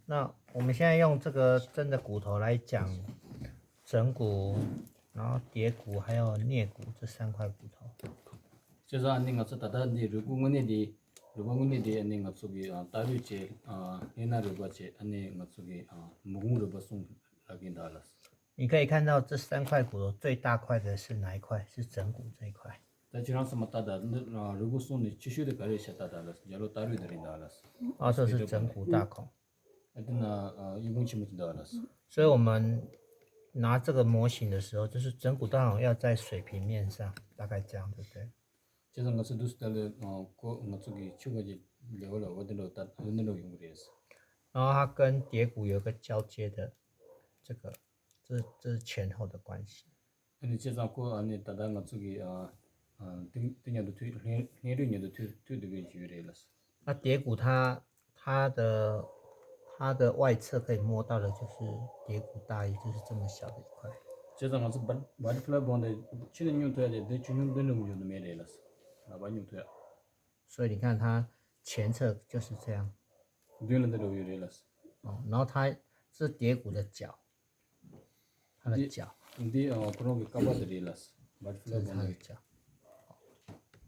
那我们现在用这个真的骨头来讲枕骨，然后蝶骨还有颞骨这3块骨头。就是那个是大家你如果我那的那个属于大陆节那如果节那个属于木工如果送那边的了。你可以看到这3块骨头最大块的是哪一块？是枕骨这一块。但就像什么大的如果送你继续的搞一些大的了，假如大陆的人的了。这是枕骨大孔。那一共起的了。所以我们拿这个模型的时候，就是枕骨大孔要在水平面上，大概这样，对不对？就是我是都是在我这个去过去聊了，我的老大我的老用的是。然后它跟蝶骨有一个交接的，这是前后的关系。你介绍过你大家我这个等年都推年6年都推这个距离了。那蝶骨它的外侧可以摸到的就是蝶骨大衣，就是这么小的一块。就是我是把出来帮的，去年用对的，对去年都用的没来了，把用对。所以你看它前侧就是这样。对了，都有来了。然后它是蝶骨的脚，它的脚。你可能给搞不得了，把出来帮的脚。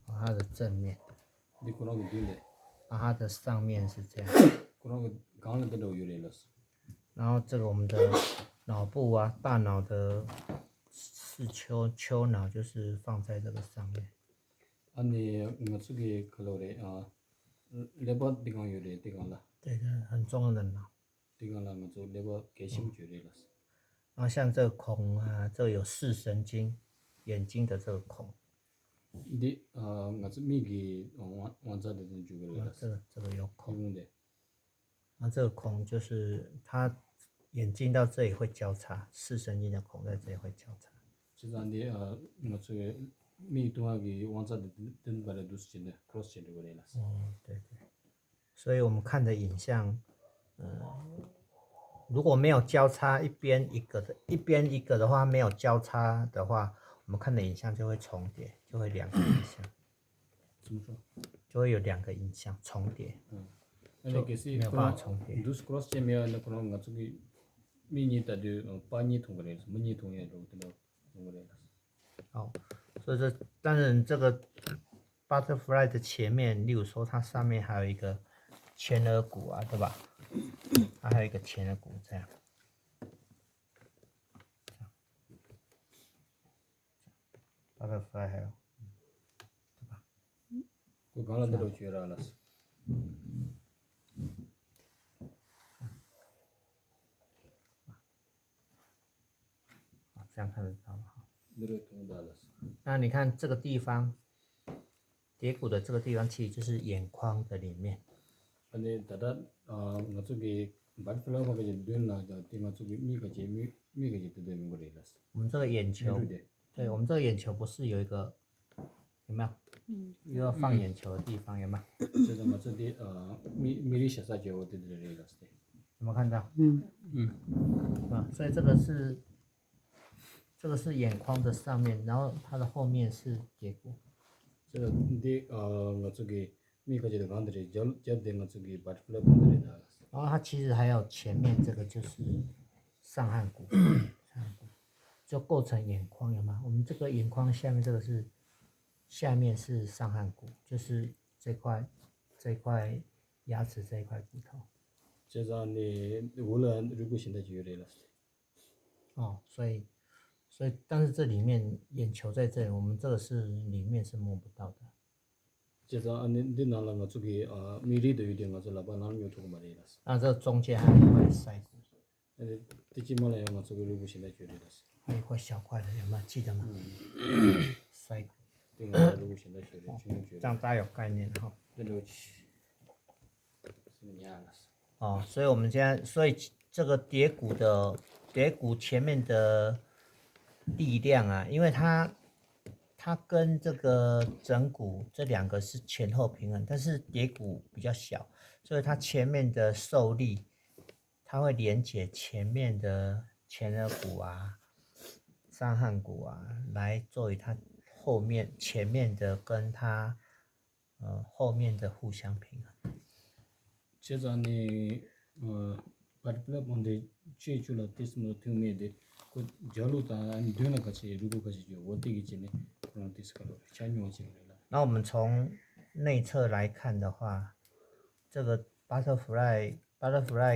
它的正面。你可能给对的。它的上面是这样。可能给刚了都有来了。然后这个我们的脑部啊，大脑的视丘脑就是放在这个上面。你我这个可老的那把地方有的地方了。对的，很重要的脑。地方了，我做那把给心觉的了。然后像这个孔啊，这个有视神经，眼睛的这个孔。你我是没给往这的人就个了。这个有孔的。那这个孔就是它眼睛到这里会交叉，视神经的孔在这里会交叉。就是你我这个没东西给往这的人把它都是真的 cross 的过来了。对对。所以我们看的影像，如果没有交叉一边一个的话，没有交叉的话，我们看的影像就会重叠，就会2个影像。怎么说？就会有2个影像重叠。那个是没有办法重叠。都是 cross 前面那可能我这个迷你的就把你通过来了，没你通也都通过来了。所以当然这个 butterfly 的前面，例如说它上面还有一个前额骨啊，对吧？它还有一个前额骨这样。butterfly 还有，对吧？我刚才都觉得了。这样看得到吗？了。那你看这个地方，蝶骨的这个地方其实就是眼眶的里面。那大家我这个butterfly我给你对了，就对我这个米个节都对过来了。我们这个眼球，对，我们这个眼球不是有一个，有没有？一个放眼球的地方，有没有？就是我这里米里小撒就对来了。有没有看到？所以这个是眼眶的上面，然后它的后面是蝶骨。这个你我这个米个节的刚的叫对我这个butterfly帮的了。然后它其实还有前面这个就是上颌骨，就构成眼眶，有吗？我们这个眼眶下面这个是下面是上颌骨，就是这块牙齿这一块骨头。就是你无论如果现在就有来了。所以，但是这里面眼球在这里，我们这个是里面是摸不到的。就是你拿了我这个米里都有点我这老板哪有通过来了。那这中间还有一块腮骨。最起码来我这个如果现在就有了。还有一块小块的，有没有记得吗？腮骨。对，我如果现在就有了，这样大家有概念哈。这都是你了。所以我们现在，所以这个蝶骨前面的力量啊，因为它跟这个枕骨这2个是前后平衡，但是蝶骨比较小，所以它前面的受力，它会连接前面的前额骨啊、上颌骨啊，来作为它前面的跟它后面的互相平衡。接着你 butterfly bonde che chula this mo thume de ko jalu ta an duna ka che rugo ka che wo ti gi che ne ko this ka lo cha nyo che la 那我们从内侧来看的话，这个 butterfly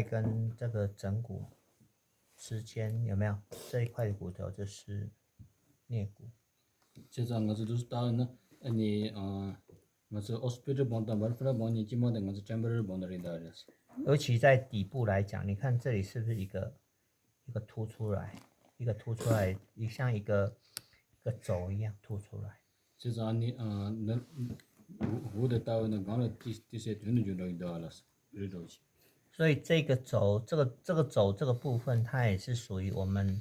跟这个枕骨之间有没有这一块骨头就是颞骨？ che za nga zu ta na ani nga zu hospital bonda butterfly bonde ji mo de nga zu temporary bonde ri da res 尤其在底部来讲，你看这里是不是一个凸出来，像一个轴一样凸出来。 che za ni na wo de ta na ga la ti se tu nu ju da la ri do chi 所以这个轴，这个轴这个部分，它也是属于我们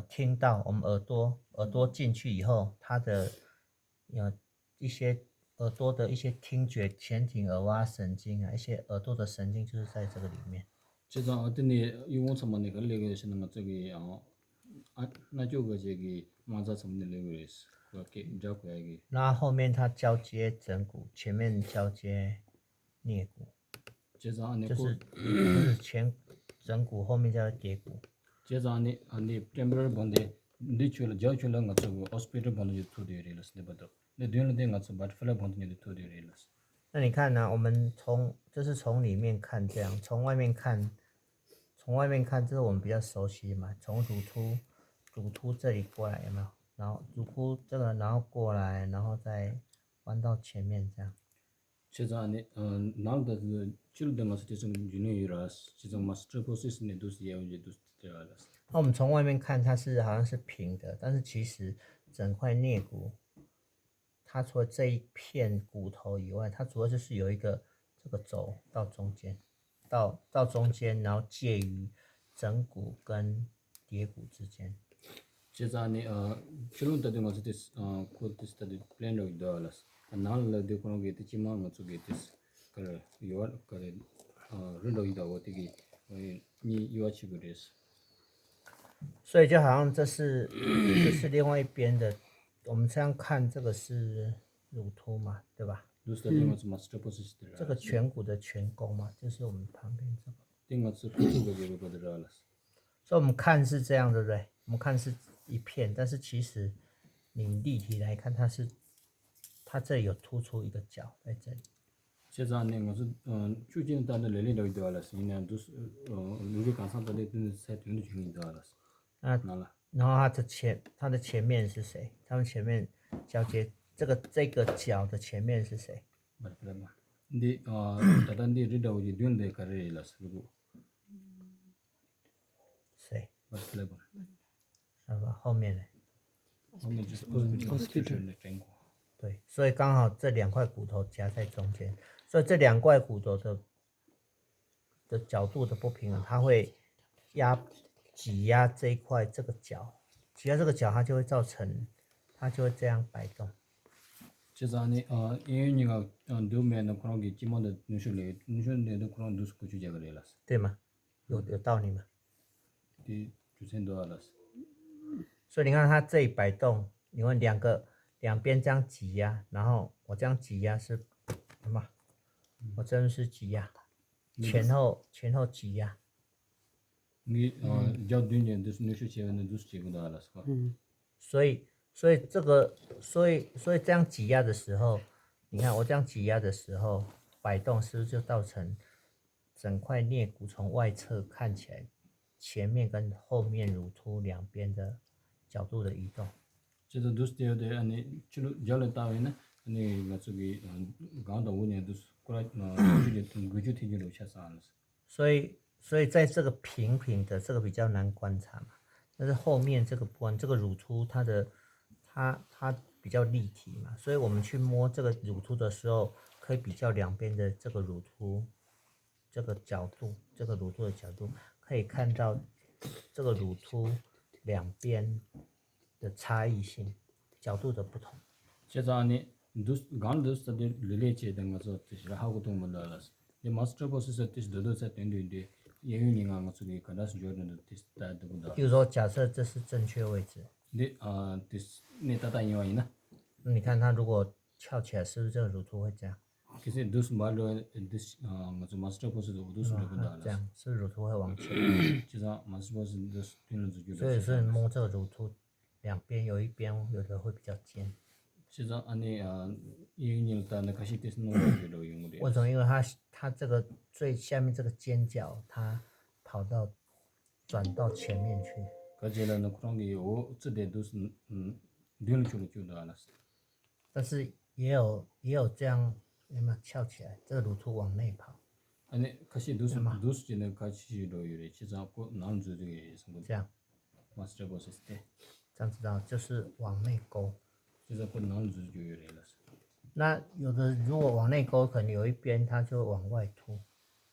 听到我们耳朵进去以后，它的一些耳朵的一些听觉前庭耳挖神经啊，一些耳朵的神经就是在这个里面。 这张어떤 네 이용 참만에 걸리게 되시는 거 저기那就个这个马扎什么的那个是，我给找过来个。那后面它交接枕骨，前面交接颞骨，这张呢就是前枕骨后面叫蝶骨。这张呢你 temporary bonde 你去了交去了我这个 hospital bonde 就做的了是的不得，那对了的我这 butterfly bonde 就做的了。那你看呢、我们就是从里面看这样，从外面看，这是我们比较熟悉嘛。从乳突这里过来有没有？然后乳突这个，然后过来，然后再弯到前面这样。这张呢哪的是就的我是这种原理了，这种 master process 呢都是也有都是这样了。那我们从外面看，它是好像是平的，但是其实整块颞骨，它除了这一片骨头以外，它主要就是有一个这个轴到中间，到中间，然后介于枕骨跟蝶骨之间。这张呢就的我是这过这是的 plan 了的了，哪了的可能给的起码我做给这是，个有个认到一道我这个你有去过这是。 所以就好像这是另外一边的，我们这样看，这个是乳突嘛，对吧？这个颧骨的颧弓嘛，就是我们旁边这个。所以我们看是这样，对不对？我们看是一片，但是其实你立体来看，它这里有突出一个角在这里。现在呢，我是最近到的来了多了，是呢都是如果赶上到的都是才听的群多了。 然后它的前面是谁？他们前面交接这个角的前面是谁？你当然你知道就对的，可以了，是不？谁？是吧？后面呢？后面就是 hospital 的整骨。对，所以刚好这两块骨头夹在中间，所以这两块骨头的角度的不平衡，它会挤压这一块这个角，挤压这个角，它就会造成，它就会这样摆动。这张呢因为你个对面的可能给基本的女生的可能都是过去这个来了。对吗？有道理吗？对，就是多了。所以你看它这里摆动，你看两边这样挤压，然后我这样挤压是什么？我这边是挤压，前后挤压。你叫对面都是女生前面都是这个多了是吧？所以这样挤压的时候，你看我这样挤压的时候，摆动是不是就造成整块颞骨从外侧看起来，前面跟后面乳突两边的角度的移动？这都是对的，你就叫了单位呢，你那这个刚到5年都是过来具体就留下啥了。所以在这个平的这个比较难观察嘛，但是后面这个部分，这个乳突它比较立体嘛，所以我们去摸这个乳突的时候，可以比较两边的这个乳突这个角度，这个乳突的角度，可以看到这个乳突两边的差异性，角度的不同。现在呢，刚都是的理解的我说这些好个东西了，你master process 这些都在等的。因为你我这里可能是觉得的大都不到。比如说，假设这是正确位置，你大因为呢？你看它如果翘起来，是不是这个乳突会这样？其实都是马路this我做 master boss 的都是那个啊的了，这样是乳突会往前，就像 master boss 都是对了就就所以是摸这个乳突两边有一边有的会比较尖，就像安尼因为他那开始就是弄就了用的，为什么？因为它这个最下面这个尖角它转到前面去，可是呢，那可能有这点都是对了就的了，但是也有这样有没有翘起来？这个乳突往内跑，安尼开始都是就那开始了有的，就像过男主这个什么这样 master boss 的，这样知道就是往内勾。就像过男主就有的了。那有的如果往内勾，可能有一边它就往外凸，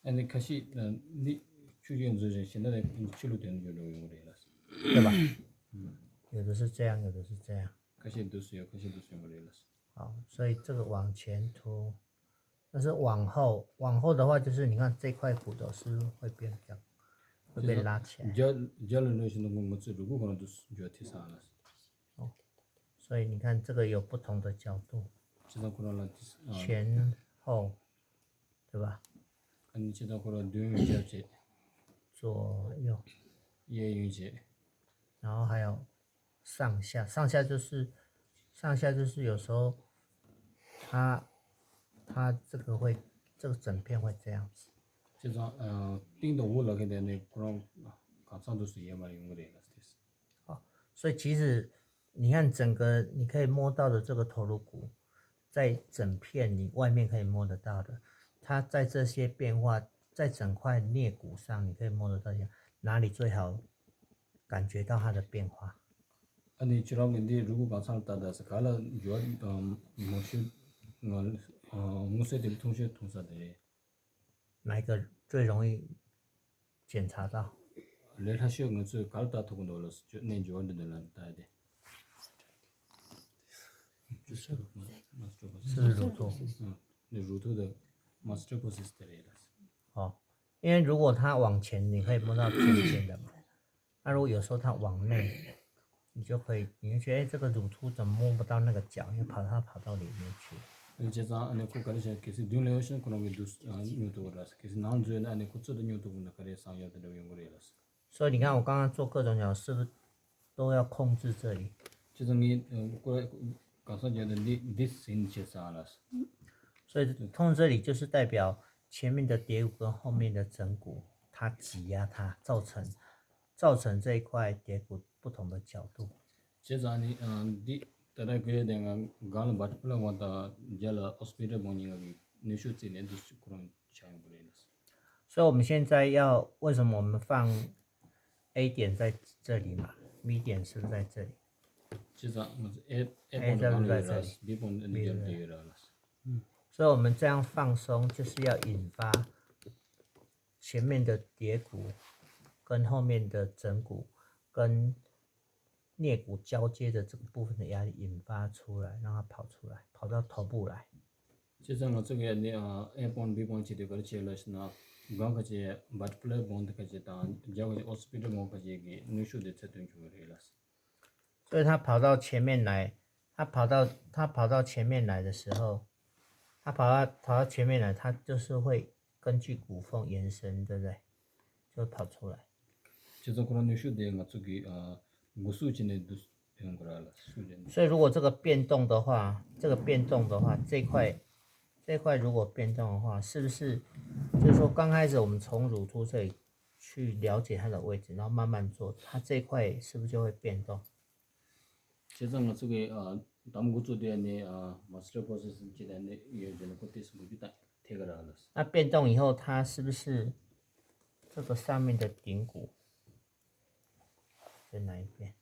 安尼开始你出现就是现在的记录点就了用的了，对吧？有的是这样，有的是这样。开始都是用的了。好，所以这个往前凸，但是往后的话，就是你看这块骨头是会变这样，会被拉起来。家人那些那个我这如果可能都是就要贴上了，所以你看这个有不同的角度，就像可能了前后，对吧？你就像可能对用这些左右，也用些，然后还有上下，上下就是有时候它这个整片会这样子。就像顶到我那个的那可能刚上都是也蛮用的了，好，所以其实你看整个你可以摸到的这个头颅骨，在整片你外面可以摸得到的，它在这些变化，在整块颞骨上你可以摸得到哪里最好感觉到它的变化。你知道问题如果刚上大的是看了就某些我说的同学同事的。哪一个最容易检查到？레하시오는 저 갈다 토고 놀았어. 내 좋아하는 데는 다데. 就是是乳头。那乳头的 master boss 是的了。哦，因为如果它往前，你可以摸到尖尖的嘛。那如果有时候它往内，你就觉得这个乳突怎么摸不到那个角，因为跑到里面去。제가 안에 고가리셔 계속 눈레오션 그런 게 두스 뉴토라스 계속 나온주에 안에 고쳐도 뉴토군나 그래 상여도 연구래라스. 所以你看我刚刚做各种角，是不是都要控制这里？ 지금이 그 가서 이제 this in 제사라스. 所以控制这里就是代表前面的蝶骨跟后面的枕骨，它挤压它，造成这一块蝶骨不同的角度。 제자니 디 따라 그에 대한 간 바트플라 왔다 jel라 호스피탈 모닝이 뉴슈티네 두스 그런 차용부래라스. 所以我们现在为什么我们放 A 点在这里嘛 ，B 点是不是在这里？ 제자 A A是在这里 B 본 되라스. 所以我们这样放松，就是要引发前面的蝶骨跟后面的枕骨跟颞骨交接的这个部分的压力引发出来，让它跑出来，跑到头部来。 제가 저게 A 본 B 본 지대 거치려스나 강가지 바트플라 본드까지 다 저거 호스피탈 모까지 얘기 뉴슈데 찾던 중이라스. 所以它跑到前面来，它跑到前面来的时候，它跑到前面来，它就是会根据骨缝延伸，对不对？就会跑出来。 제가 그런 뉴슈데 맞추기 무수진에 되는 거라라 수진. 所以如果这个变动的话，这块如果变动的话，是不是就是说刚开始我们从乳突这里去了解它的位置，然后慢慢做，它这块是不是就会变动？ 제가 저게 담고조대 내 마스터 프로세스 지대에 예전에 그때서 무비다 태가라라스. 那变动以后，它是不是这个上面的顶骨在哪一边？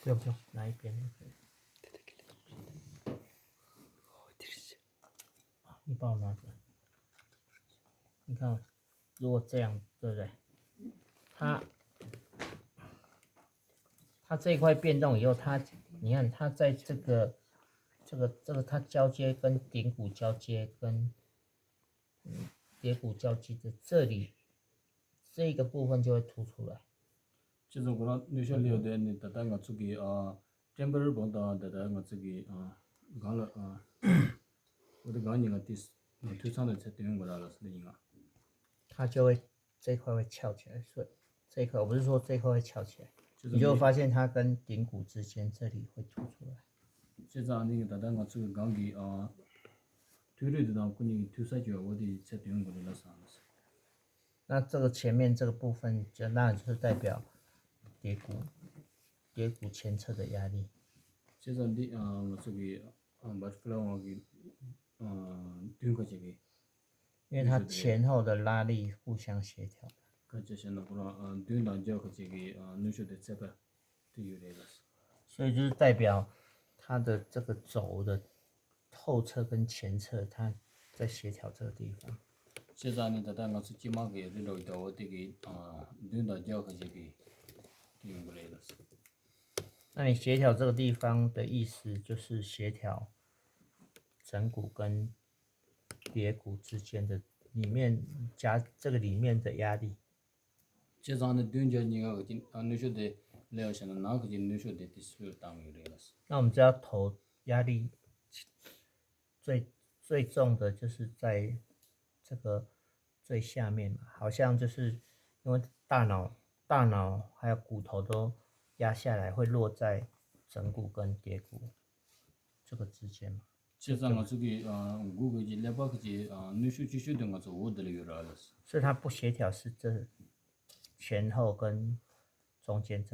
不用，哪一边都可以。你帮我拿着。你看，如果这样，对不对？它这一块变动以后，你看它在这个它交接跟顶骨交接跟蝶骨交接的这里这个部分就会凸出来。就是그런 뉴셜리오 되는 다다가 저기 템퍼럴 본다 다다가 저기 갈라 우리 가니가 디스 투산을 채되는 거라서 내가它就会这一块会翘起来，所以这一块我不是说这一块会翘起来，你就会发现它跟顶骨之间这里会凸出来。现在那个다다가 저기 강기 뒤로도 그니 투사죠 어디 채되는 거라서那这个前面这个部分，那就是代表蝶骨前侧的压力。现在你저기 버터플라워기 딩거지기因为它前后的拉力互相协调。그제는 그런 딩단저 그지기 누쇼데 제가对于这个所以就是代表它的这个轴的后侧跟前侧，它在协调这个地方。现在呢，大家是起码给这个到这个딩단저 그지기对过来了。那你协调这个地方的意思就是协调枕骨跟蝶骨之间的里面夹这个里面的压力。现在呢，딩저 니가 그지 누쇼데 레오션은 나 그지 누쇼데 디스플레이 당이了。那我们知道头压力最重的就是在这个最下面嘛，好像就是因为大脑还有骨头都压下来，会落在枕骨跟蝶骨这个之间嘛。现在我这个骨个就200个就누쇼 지쇼 등 가서 오들이 요라了。所以它不协调是这前后跟中间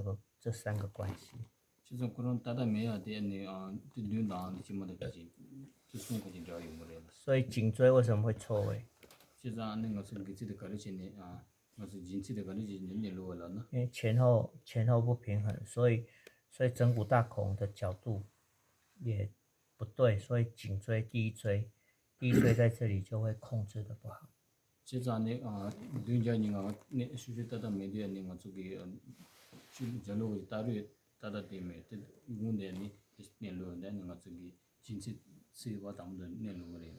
这三个关系。就是그런 다다 메야 되는 류나 지모데 가지 무슨 거지 저 용어래。所以颈椎为什么会错位？现在那个是给自己搞的钱呢我是近期的搞的钱你落了呢。因为前后不平衡，所以枕骨大孔的角度也不对，所以颈椎第一椎在这里就会控制的不好。现在呢딩저니가 네 수주다다 메디아 니가 저기 절로 다르 다다 때문에 이군데 니 내려온다 니가 저기 진짜 세와 담도 내려오래。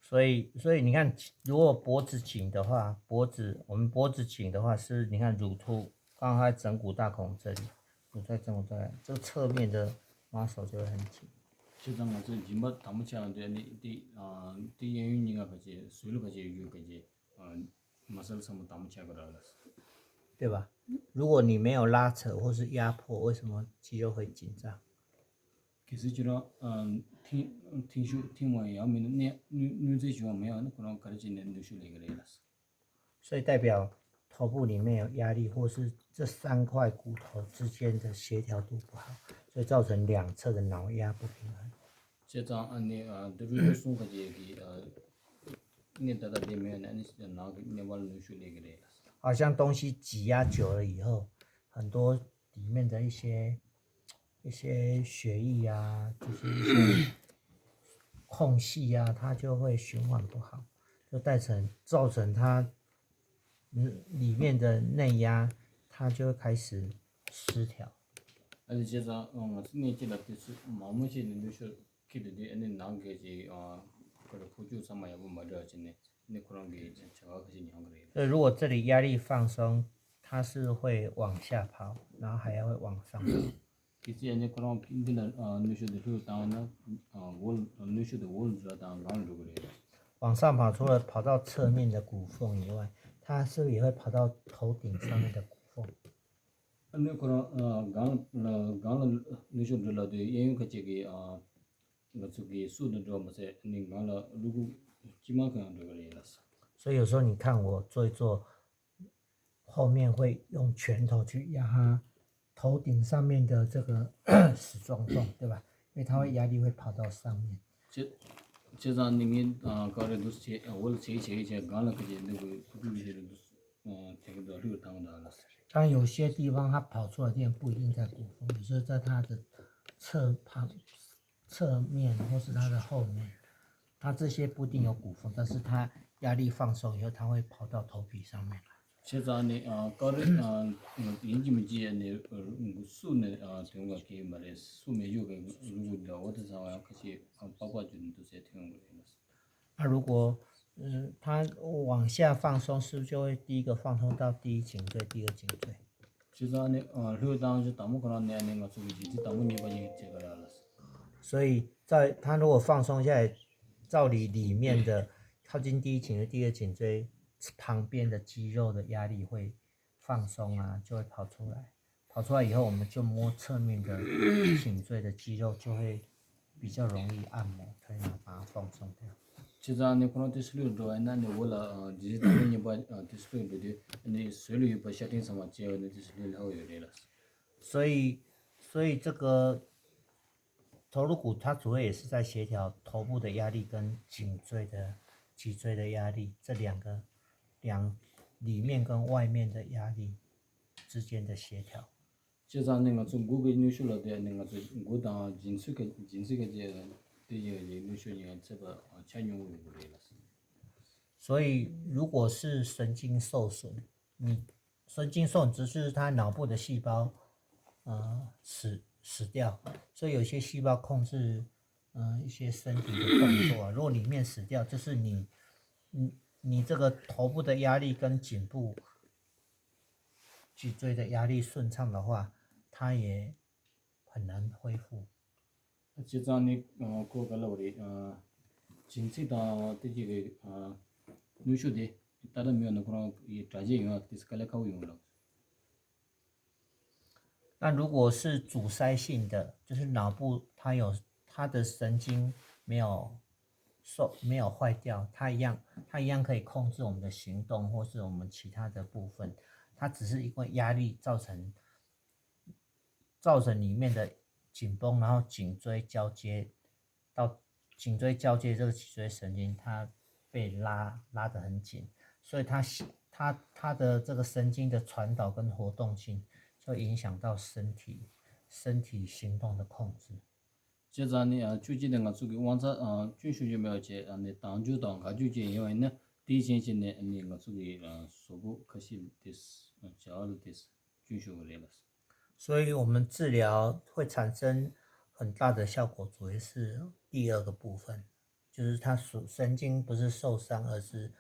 所以你看，如果脖子紧的话，我们脖子紧的话是，你看乳突刚好在枕骨大孔这里，乳在枕骨这里，这个侧面的 muscle 就会很紧。现在我这지마 담치는데 니 연유니가 같이 수로 같이 유 같이 muscle什么담치거라。对吧？如果你没有拉扯或是压迫，为什么肌肉会紧张？其实就是听我要没你最喜欢没有那可能搞的今年都是那个来了。所以代表头部里面有压力，或是这三块骨头之间的协调度不好，所以造成两侧的脑压不平衡。现在你都是送个这个你大大里面你拿个你往里去那个来了。好像东西挤压久了以后，很多里面的一些血液啊，就是一些空隙啊，它就会循环不好，就造成它里面的内压，它就会开始失调。而且现在你记得就是毛毛些你就是记得的你拿个这或者辅助什么也不买着钱呢，你可能给这个是两个人。所以如果这里压力放松，它是会往下跑，然后还要会往上跑。其实人家可能平时你说的就当那你说的我知道当哪里个人。往上跑，除了跑到侧面的骨缝以外，它是不是也会跑到头顶上面的骨缝？那可能刚你说的了的，因为个这个我这个速度多么些，你刚了如果起码可能这个人了。所以有时候你看我做一做，后面会用拳头去压它头顶上面的这个矢状洞，对吧？因为它会压力会跑到上面。现在你们搞的都是我切刚了个这那个不是这个都是当的了。当然有些地方它跑出来的电不一定在骨缝，有时候在它的侧面或是它的后面，它这些不一定有骨缝，但是它压力放松以后，它会跑到头皮上面来。 제자네 거를 인지미지에 네 수네 된거 게 말에 수매 요게 누구다 어디서 와 같이 바꿔주는 뜻의 되는 거예요. 那如果它往下放松，是不是就会第一个放松到第一颈椎，第二颈椎？ 제자네 류당지 다무 그런 내 안에 가서 이제 다무 네바지 제가 알았어. 所以在它如果放松下来，照理里面的靠近第一颈椎、第二颈椎旁边的肌肉的压力会放松啊，就会跑出来。跑出来以后，我们就摸侧面的颈椎的肌肉，就会比较容易按摩，可以把它放松掉。 제자네 그런 뜻을 좋아하는 내 원래 이제 다무 네바 뜻을 되게 네 소리 바 샤팅 sama 제어는 뜻을 하고 요래라. 所以这个头颅骨它主要也是在协调头部的压力跟颈椎的压力这里面跟外面的压力之间的协调。 제자 내가 좀 구글 뉴스로 돼 내가 좀 고다 진수게 제 되게 뉴스에 제가 찬용을 그래라. 所以如果是神经受损，神经受损就是它脑部的细胞死掉，所以有些细胞控制一些身体的动作啊。如果里面死掉，就是你这个头部的压力跟颈部脊椎的压力顺畅的话，它也很难恢复。 제자니 그거가 우리 진짜다 되게 뉴스데 다른 면은 그런 이 자제 영역 디스칼레 카우 용로. 那如果是阻塞性的，就是脑部它的神经没有坏掉，它一样可以控制我们的行动或是我们其他的部分，它只是因为压力造成里面的紧绷，然后颈椎交接这个脊椎神经它被拉得很紧，所以它的这个神经的传导跟活动性。 就影响到身体行动的控制。 제자니 주지된 거 속에 원사 준수주면제 안에 당주당 가주제 요에는 디진진의 안에 속에 소부 커시 디스 자얼 디스 준수를 所以我们治疗会产生很大的效果，主要是第二个部分，就是它神经不是受伤，而是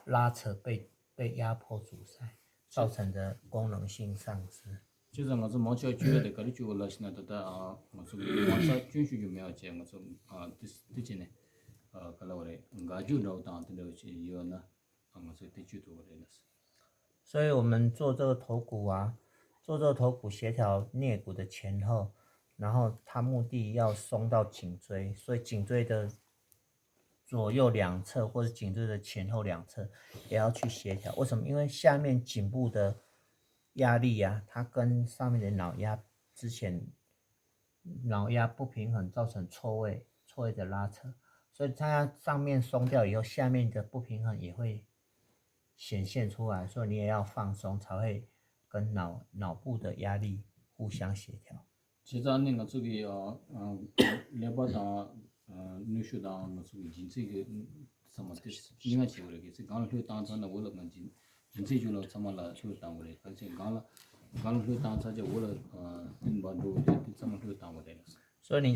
拉扯被压迫阻塞。 造成的功能性丧失。 제가 가서 먼저 주요를 가르치고 올라시나다 무슨 원사 준수주면제 무슨 디진에 kalawre ngaju rao tang de chi yo na angse te chu to re las. 所以我们做这个头骨啊，做这个头骨协调颞骨的前后，然后它目的要松到颈椎，所以颈椎的左右两侧或者颈椎的前后两侧也要去协调。为什么？因为下面颈部的压力啊，它跟上面的脑压之前脑压不平衡，造成错位的拉扯，所以它上面松掉以后，下面的不平衡也会显现出来，所以你也要放松，才会跟脑部的压力互相协调。 지자는 거 저기 레바다 뉴슈다 뭐 저기 진짜 사마트 이마 지고래 그래서 강로 땅산다 올라간 진짜 줄로 사마라 쇼다 그래 그래서 강로 땅사제 올라 인바도 진짜 뭐 땅 그래. 所以你在